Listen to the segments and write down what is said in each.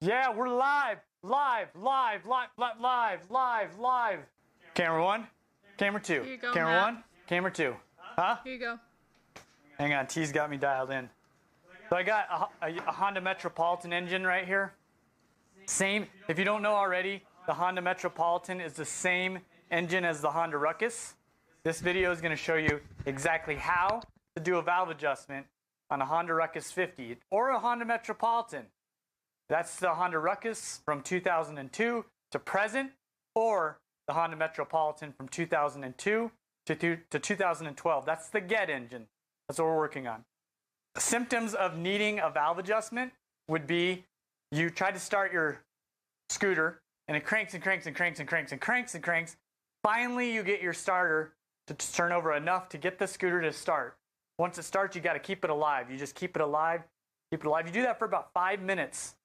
Yeah, we're live. Live. Camera one, camera two. Here you go, Camera Matt. one, camera two. Huh? Here you go. Hang on, T's got me dialed in. So I got a Honda Metropolitan engine right here. Same, if you don't know already, the Honda Metropolitan is the same engine as the Honda Ruckus. This video is going to show you exactly how to do a valve adjustment on a Honda Ruckus 50 or a Honda Metropolitan. That's the Honda Ruckus from 2002 to present, or the Honda Metropolitan from 2002 to 2012. That's the GET engine. That's what we're working on. Symptoms of needing a valve adjustment would be you try to start your scooter and it cranks and cranks and cranks and cranks and cranks and cranks. Finally, you get your starter to turn over enough to get the scooter to start. Once it starts, you got to keep it alive. You just keep it alive, keep it alive. You do that for about 5 minutes.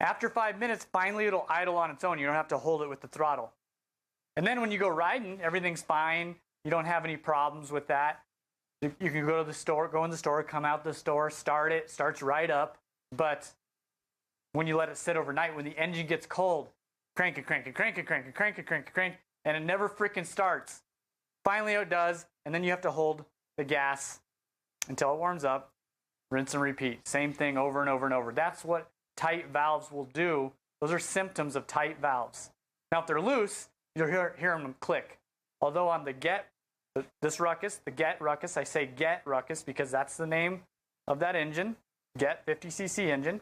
After 5 minutes, finally it'll idle on its own. You don't have to hold it with the throttle. And then when you go riding, everything's fine. You don't have any problems with that. You can go to the store, go in the store, come out the store, start it, starts right up. But when you let it sit overnight, when the engine gets cold, crank and crank and crank and crank and crank and crank and crank, and it never freaking starts. Finally it does, and then you have to hold the gas until it warms up, rinse and repeat. Same thing over and over and over. That's what tight valves will do. Those are symptoms of tight valves. Now, if they're loose, you'll hear them click. Although on the GET, this Ruckus, the GET Ruckus, I say GET Ruckus because that's the name of that engine, GET 50cc engine.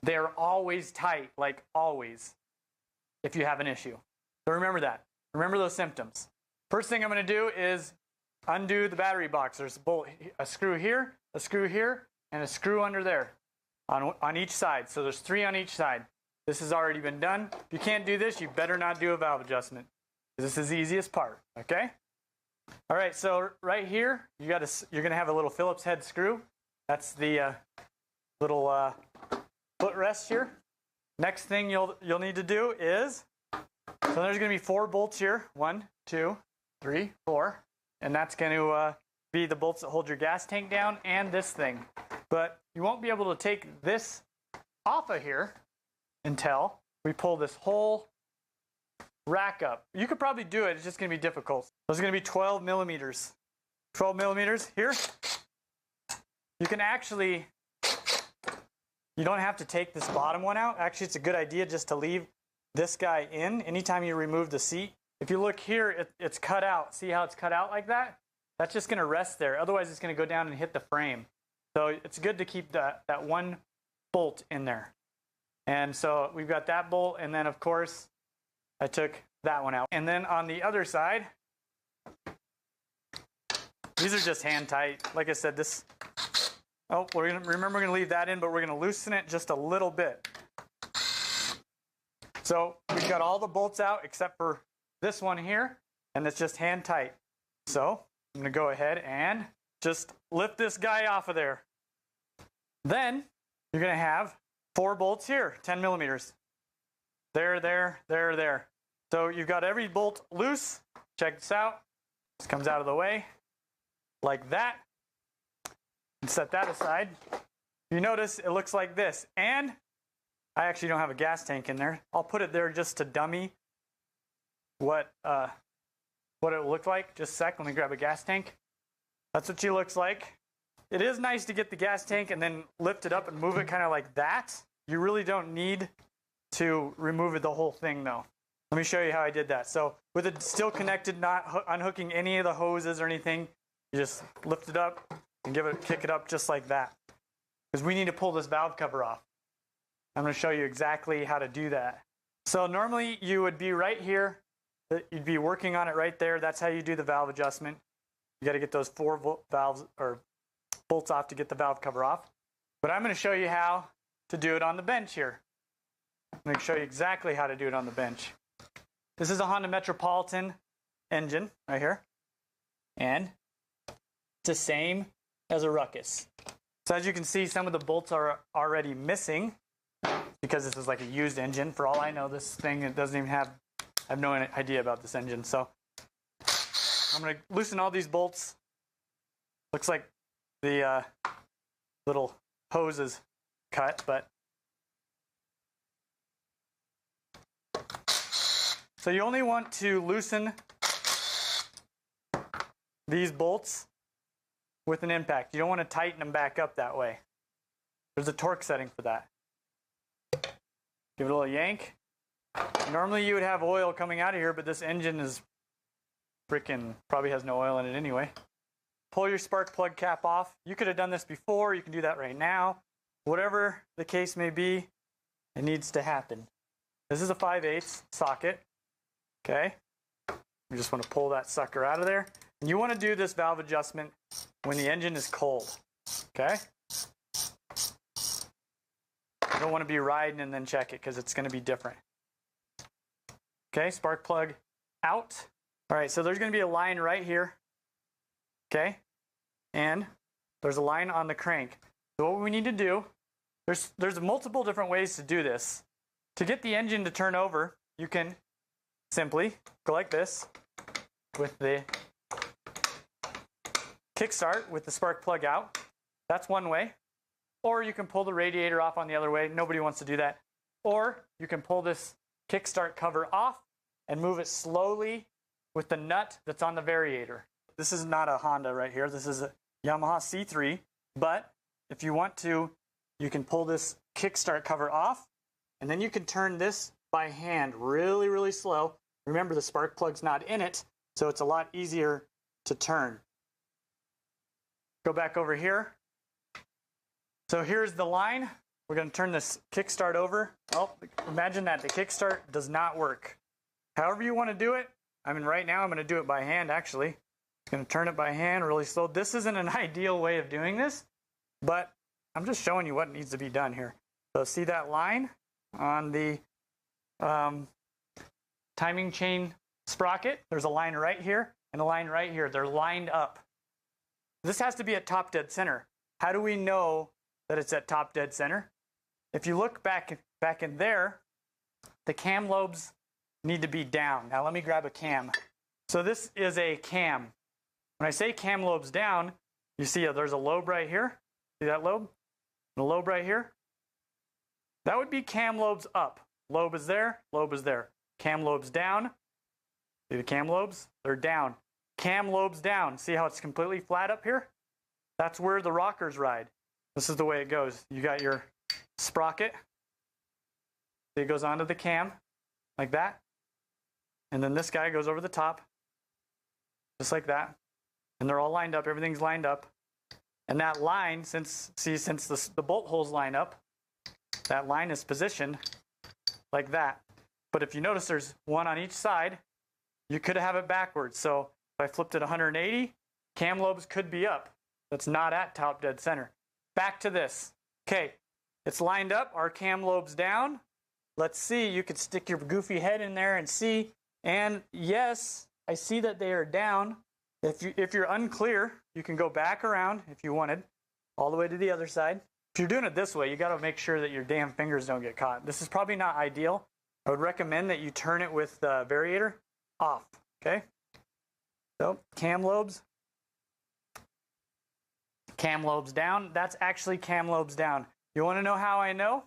They're always tight, like always, if you have an issue. So remember that. Remember those symptoms. First thing I'm going to do is undo the battery box. There's a screw here, and a screw under there on each side. So there's 3 on each side. This has already been done. If you can't do this, you better not do a valve adjustment. This is the easiest part, okay? All right, so right here, you're going to have a little Phillips head screw. That's the little footrest here. Next thing you'll need to do is, so there's going to be 4 bolts here. 1, 2, 3, 4. And that's going to be the bolts that hold your gas tank down and this thing. But you won't be able to take this off of here until we pull this whole rack up. You could probably do it. It's just going to be difficult. Those are going to be 12 millimeters. 12 millimeters here. You can actually, you don't have to take this bottom one out. Actually, it's a good idea just to leave this guy in anytime you remove the seat. If you look here, it's cut out. See how it's cut out like that? That's just going to rest there. Otherwise, it's going to go down and hit the frame. So it's good to keep that one bolt in there. And so we've got that bolt, and then of course I took that one out. And then on the other side, these are just hand tight. Like I said, this, oh, we're gonna leave that in, but we're gonna loosen it just a little bit. So we've got all the bolts out except for this one here, and it's just hand tight. So I'm gonna go ahead and just lift this guy off of there. Then you're going to have 4 bolts here, 10 millimeters. There. So you've got every bolt loose. Check this out. This comes out of the way like that. And set that aside. You notice it looks like this. And I actually don't have a gas tank in there. I'll put it there just to dummy what it will look like. Just a sec. Let me grab a gas tank. That's what she looks like. It is nice to get the gas tank and then lift it up and move it kind of like that. You really don't need to remove the whole thing though. Let me show you how I did that. So with it still connected, not unhooking any of the hoses or anything, you just lift it up and kick it up just like that. Because we need to pull this valve cover off. I'm going to show you exactly how to do that. So normally you would be right here. You'd be working on it right there. That's how you do the valve adjustment. You got to get those 4 valves or bolts off to get the valve cover off. But I'm going to show you how to do it on the bench here. I'm going to show you exactly how to do it on the bench. This is a Honda Metropolitan engine right here. And it's the same as a Ruckus. So as you can see, some of the bolts are already missing because this is like a used engine. For all I know, this thing, it doesn't even have, I have no idea about this engine. So I'm going to loosen all these bolts. Looks like the little hose is cut, but So you only want to loosen these bolts with an impact. You don't want to tighten them back up that way. There's a torque setting for that. Give it a little yank. Normally you would have oil coming out of here, but this engine is freaking probably has no oil in it anyway. Pull your spark plug cap off. You could have done this before. You can do that right now. Whatever the case may be, it needs to happen. This is a 5/8 socket. Okay. You just want to pull that sucker out of there. And you want to do this valve adjustment when the engine is cold. Okay. You don't want to be riding and then check it because it's going to be different. Okay, spark plug out. All right, so there's going to be a line right here. Okay, and there's a line on the crank. So what we need to do, there's multiple different ways to do this. To get the engine to turn over, you can simply go like this with the kickstart with the spark plug out. That's one way. Or you can pull the radiator off on the other way. Nobody wants to do that. Or you can pull this kickstart cover off and move it slowly with the nut that's on the variator. This is not a Honda right here. This is a Yamaha C3. But if you want to, you can pull this kickstart cover off, and then you can turn this by hand really, really slow. Remember, the spark plug's not in it, so it's a lot easier to turn. Go back over here. So here's the line. We're going to turn this kickstart over. Oh, imagine that. The kickstart does not work. However you want to do it. I mean, right now I'm going to do it by hand, actually. I'm going to turn it by hand really slow. This isn't an ideal way of doing this, but I'm just showing you what needs to be done here. So see that line on the timing chain sprocket? There's a line right here and a line right here. They're lined up. This has to be at top dead center. How do we know that it's at top dead center? If you look back in there, the cam lobes need to be down. Now let me grab a cam. So this is a cam. When I say cam lobes down, you see there's a lobe right here. See that lobe? And a lobe right here. That would be cam lobes up. Lobe is there, lobe is there. Cam lobes down. See the cam lobes? They're down. Cam lobes down. See how it's completely flat up here? That's where the rockers ride. This is the way it goes. You got your sprocket. It goes onto the cam like that. And then this guy goes over the top, just like that. And they're all lined up. Everything's lined up. And that line, since the bolt holes line up, that line is positioned like that. But if you notice there's one on each side, you could have it backwards. So if I flipped it 180, cam lobes could be up. That's not at top dead center. Back to this. Okay, it's lined up. Our cam lobes down. Let's see. You could stick your goofy head in there and see. And yes, I see that they are down. If you're unclear, you can go back around if you wanted, all the way to the other side. If you're doing it this way, you got to make sure that your damn fingers don't get caught. This is probably not ideal. I would recommend that you turn it with the variator off. Okay. So cam lobes down. That's actually cam lobes down. You want to know how I know?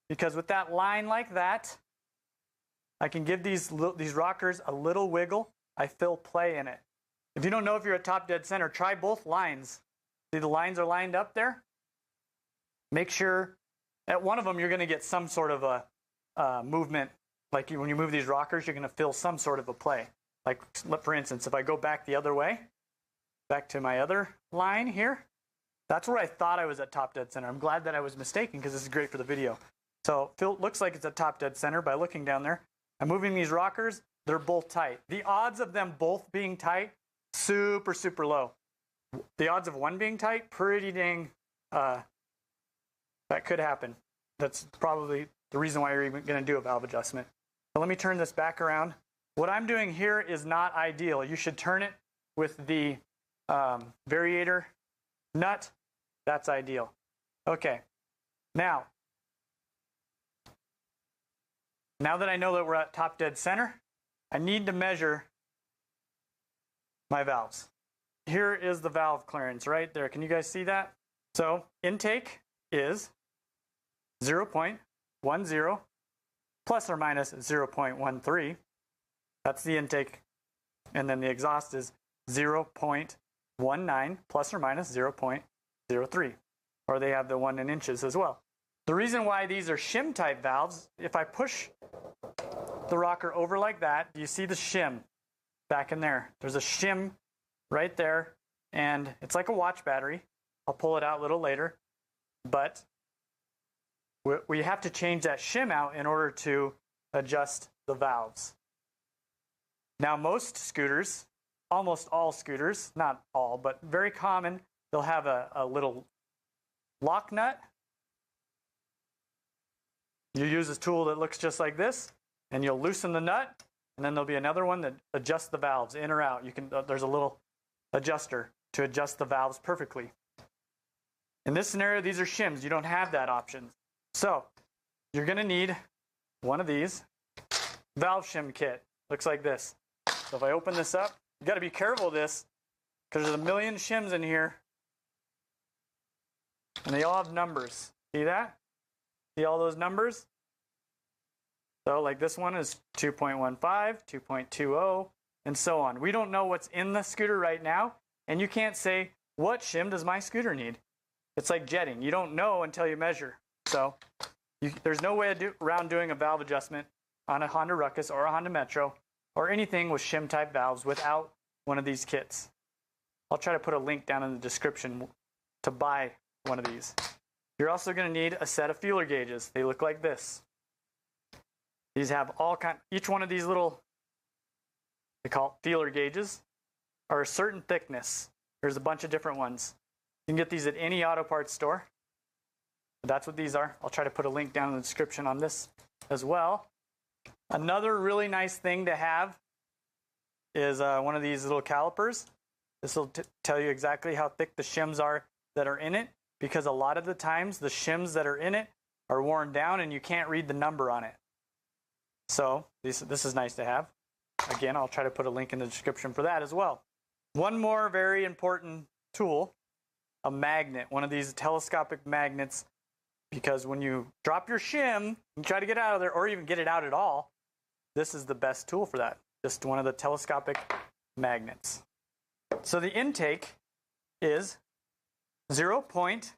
Because with that line like that, I can give these rockers a little wiggle. I feel play in it. If you don't know if you're at top dead center, try both lines. See the lines are lined up there? Make sure at one of them you're going to get some sort of a movement. Like when you move these rockers, you're going to feel some sort of a play. Like for instance, if I go back the other way, back to my other line here, that's where I thought I was at top dead center. I'm glad that I was mistaken because this is great for the video. So it looks like it's at top dead center by looking down there. I'm moving these rockers. They're both tight. The odds of them both being tight, super, super low. The odds of one being tight, pretty dang, that could happen. That's probably the reason why you're even going to do a valve adjustment. So let me turn this back around. What I'm doing here is not ideal. You should turn it with the variator nut. That's ideal. Okay. Now that I know that we're at top dead center, I need to measure my valves. Here is the valve clearance right there. Can you guys see that? So intake is 0.10 plus or minus 0.13. That's the intake. And then the exhaust is 0.19 plus or minus 0.03. Or they have the 1 in inches as well. The reason why these are shim type valves, if I push the rocker over like that, do you see the shim back in there? There's a shim right there, and it's like a watch battery. I'll pull it out a little later, but we have to change that shim out in order to adjust the valves. Now, most scooters, almost all scooters, not all, but very common, they'll have a little lock nut. You use a tool that looks just like this, and you'll loosen the nut, and then there'll be another one that adjusts the valves in or out. You can there's a little adjuster to adjust the valves perfectly. In this scenario, these are shims. You don't have that option. So you're going to need one of these valve shim kit. Looks like this. So if I open this up, you got to be careful of this because there's a million shims in here, and they all have numbers. See that? See all those numbers? So like this one is 2.15, 2.20, and so on. We don't know what's in the scooter right now, and you can't say, what shim does my scooter need? It's like jetting. You don't know until you measure. So there's no way around doing a valve adjustment on a Honda Ruckus or a Honda Metro or anything with shim type valves without one of these kits. I'll try to put a link down in the description to buy one of these. You're also going to need a set of feeler gauges. They look like this. These have each one of these little, they call it feeler gauges, are a certain thickness. There's a bunch of different ones. You can get these at any auto parts store. That's what these are. I'll try to put a link down in the description on this as well. Another really nice thing to have is one of these little calipers. This will tell you exactly how thick the shims are that are in it, because a lot of the times the shims that are in it are worn down and you can't read the number on it. So this is nice to have. Again, I'll try to put a link in the description for that as well. One more very important tool, a magnet, one of these telescopic magnets, because when you drop your shim and try to get out of there, or even get it out at all, this is the best tool for that. Just one of the telescopic magnets. So the intake is 0.10.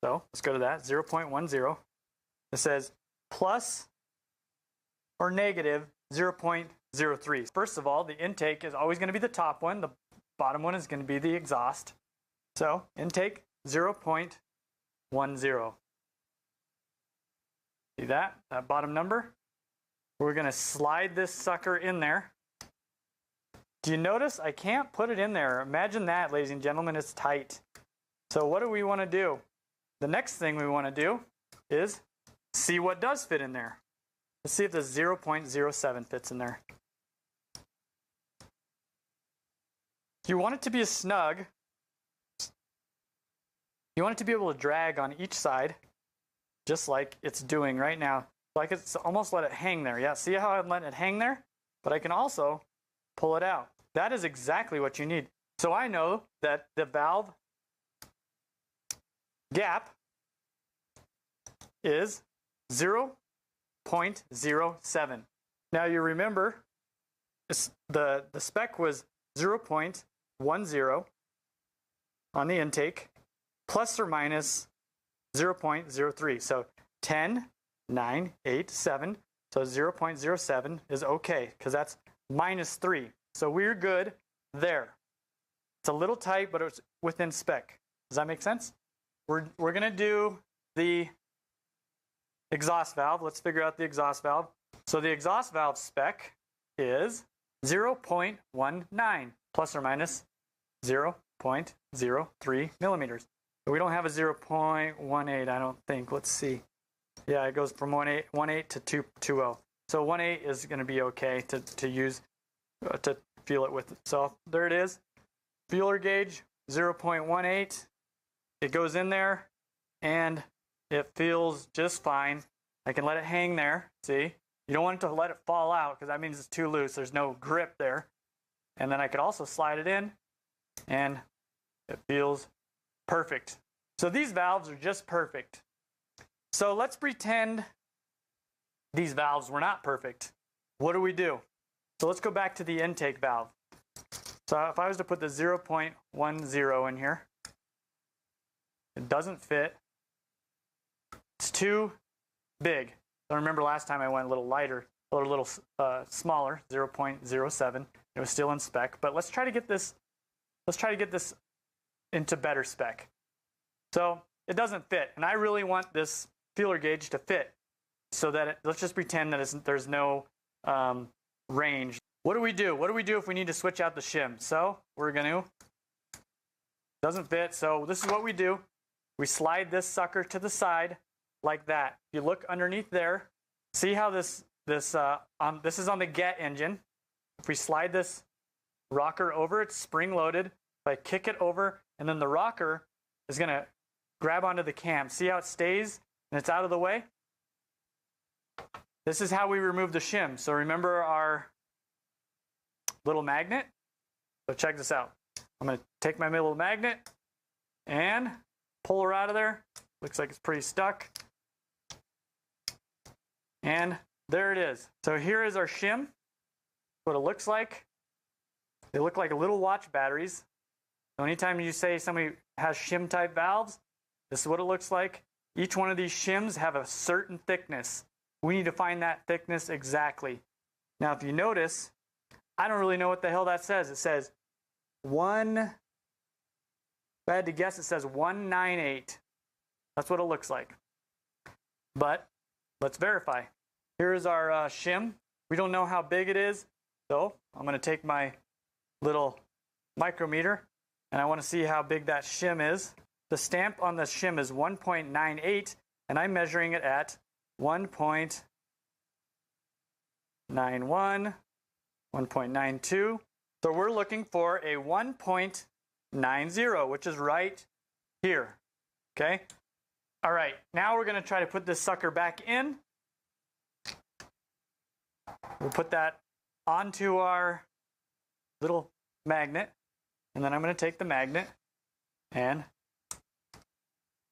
So let's go to that, 0.10. It says plus or negative 0.03. First of all, the intake is always going to be the top one. The bottom one is going to be the exhaust. So intake 0.10. See that bottom number? We're going to slide this sucker in there. Do you notice I can't put it in there? Imagine that, ladies and gentlemen, it's tight. So what do we want to do? The next thing we want to do is see what does fit in there. Let's see if the 0.07 fits in there. You want it to be a snug. You want it to be able to drag on each side, just like it's doing right now. Like it's almost let it hang there. Yeah, see how I'm letting it hang there? But I can also pull it out. That is exactly what you need. So I know that the valve gap is 0.07. Now you remember the spec was 0.10 on the intake, plus or minus 0.03. So 10, 9, 8, 7. So 0.07 is okay, because that's minus 3. So we're good there. It's a little tight, but it's within spec. Does that make sense? We're going to do the exhaust valve. Let's figure out the exhaust valve. So the exhaust valve spec is 0.19 plus or minus 0.03 millimeters. We don't have a 0.18, I don't think. Let's see. Yeah, it goes from 1.8 to 2.20. So 1.8 is going to be okay to use to feel it with. So there it is. Feeler gauge 0.18. It goes in there and it feels just fine. I can let it hang there. See? You don't want it to let it fall out because that means it's too loose. There's no grip there. And then I could also slide it in and it feels perfect. So these valves are just perfect. So let's pretend these valves were not perfect. What do we do? So let's go back to the intake valve. So if I was to put the 0.10 in here, it doesn't fit. It's too big. I remember last time I went a little lighter, or a little smaller, 0.07. It was still in spec, but let's try to get this. Let's try to get this into better spec. So it doesn't fit, and I really want this feeler gauge to fit, so that let's just pretend that there's no range. What do we do? What do we do if we need to switch out the shim? So we're going to, doesn't fit, so this is what we do. We slide this sucker to the side like that. If you look underneath there, see how this is on the get engine. If we slide this rocker over, it's spring loaded. If I kick it over, and then the rocker is going to grab onto the cam. See how it stays and it's out of the way? This is how we remove the shim. So remember our little magnet? So check this out. I'm going to take my little magnet and pull her out of there. Looks like it's pretty stuck. And there it is. So here is our shim. What it looks like. They look like little watch batteries. So anytime you say somebody has shim type valves, this is what it looks like. Each one of these shims have a certain thickness. We need to find that thickness exactly. Now if you notice, I don't really know what the hell that says. It says if I had to guess, it says 198. That's what it looks like. But let's verify. Here is our shim. We don't know how big it is, so I'm going to take my little micrometer, and I want to see how big that shim is. The stamp on the shim is 1.98, and I'm measuring it at 1.91, 1.92. So we're looking for a 1.90, which is right here. Okay? All right, now we're going to try to put this sucker back in. We'll put that onto our little magnet, and then I'm going to take the magnet and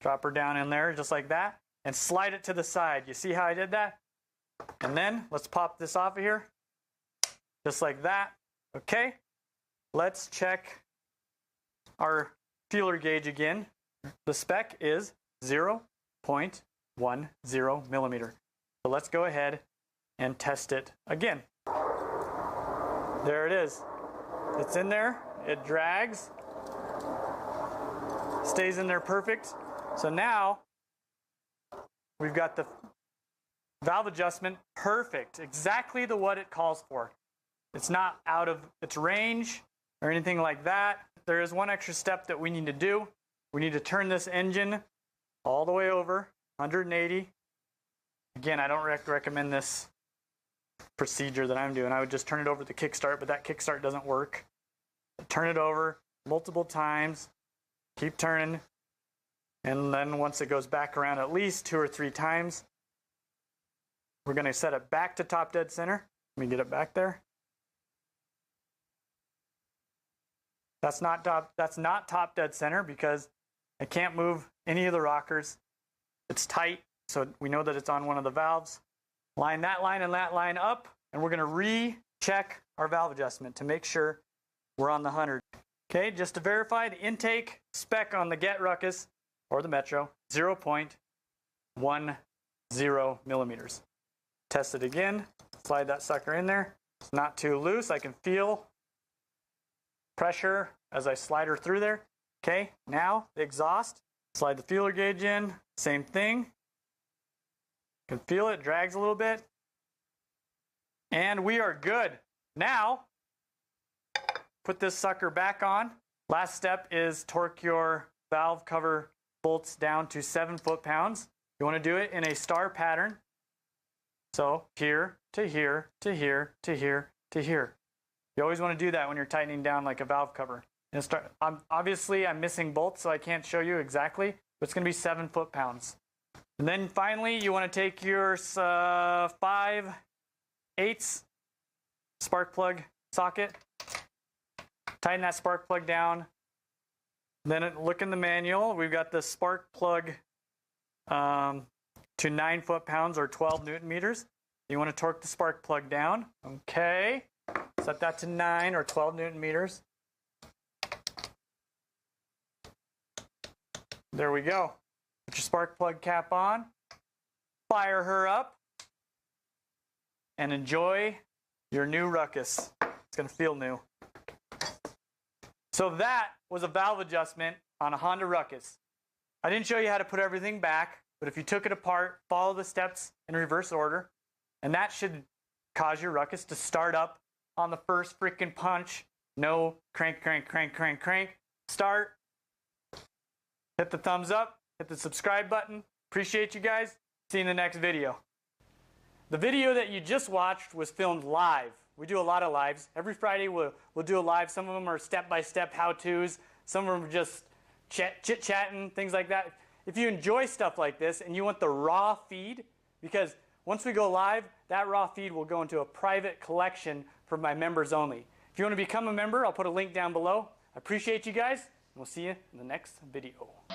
drop her down in there just like that and slide it to the side. You see how I did that? And then let's pop this off of here just like that. Okay, let's check our feeler gauge again. The spec is 0.10 millimeter. So let's go ahead and test it again. There it is. It's in there. It drags. Stays in there perfect. So now we've got the valve adjustment perfect. Exactly what it calls for. It's not out of its range or anything like that. There is one extra step that we need to do. We need to turn this engine all the way over, 180. Again, I don't recommend this procedure that I'm doing. I would just turn it over to kickstart, but that kickstart doesn't work. Turn it over multiple times, keep turning, and then once it goes back around at least 2 or 3 times, we're going to set it back to top dead center. Let me get it back there. That's not top dead center because I can't move any of the rockers. It's tight, so we know that it's on one of the valves. Line that line and that line up, and we're going to recheck our valve adjustment to make sure we're on the 100. Okay, just to verify, the intake spec on the Get Ruckus or the Metro, 0.10 millimeters. Test it again. Slide that sucker in there. It's not too loose. I can feel pressure as I slide her through there. Okay, now the exhaust. Slide the feeler gauge in. Same thing. You can feel it drags a little bit. And we are good. Now, put this sucker back on. Last step is torque your valve cover bolts down to 7 foot-pounds. You want to do it in a star pattern. So here to here to here to here to here. You always want to do that when you're tightening down like a valve cover. And obviously, I'm missing bolts, so I can't show you exactly, but it's going to be 7 foot-pounds. And then finally, you want to take your 5/8 spark plug socket, tighten that spark plug down. Then look in the manual. We've got the spark plug to 9 foot-pounds or 12 Newton meters. You want to torque the spark plug down. Okay. Set that to 9 or 12 Newton meters. There we go. Put your spark plug cap on. Fire her up. And enjoy your new Ruckus. It's going to feel new. So that was a valve adjustment on a Honda Ruckus. I didn't show you how to put everything back, but if you took it apart, follow the steps in reverse order, and that should cause your Ruckus to start up on the first freaking punch. No crank, crank, crank, crank, crank. Start. Hit the thumbs up. Hit the subscribe button. Appreciate you guys. See you in the next video. The video that you just watched was filmed live. We do a lot of lives. Every Friday we'll do a live. Some of them are step-by-step how-tos. Some of them are just chit-chatting, things like that. If you enjoy stuff like this and you want the raw feed, because once we go live, that raw feed will go into a private collection for my members only. If you want to become a member, I'll put a link down below. I appreciate you guys, and we'll see you in the next video.